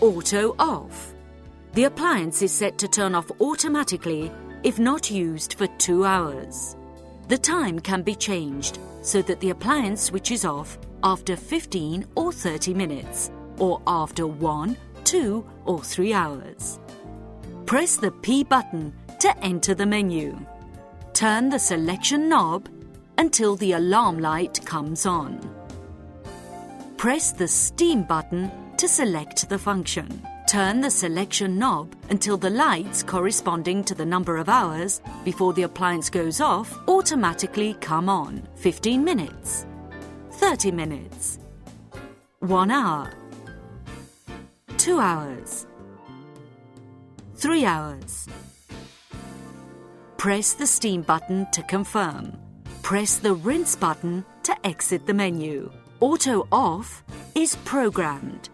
Auto off. The appliance is set to turn off automatically if not used for 2 hours. The time can be changed so that the appliance switches off after 15 or 30 minutes or after 1, 2 or 3 hours. Press the P button to enter the menu. Turn the selection knob until the alarm light comes on. Press the steam button to select the function. Turn the selection knob until the lights corresponding to the number of hours before the appliance goes off automatically come on. 15 minutes, 30 minutes, 1 hour, 2 hours, 3 hours. Press the steam button to confirm. Press the rinse button to exit the menu. Auto off is programmed.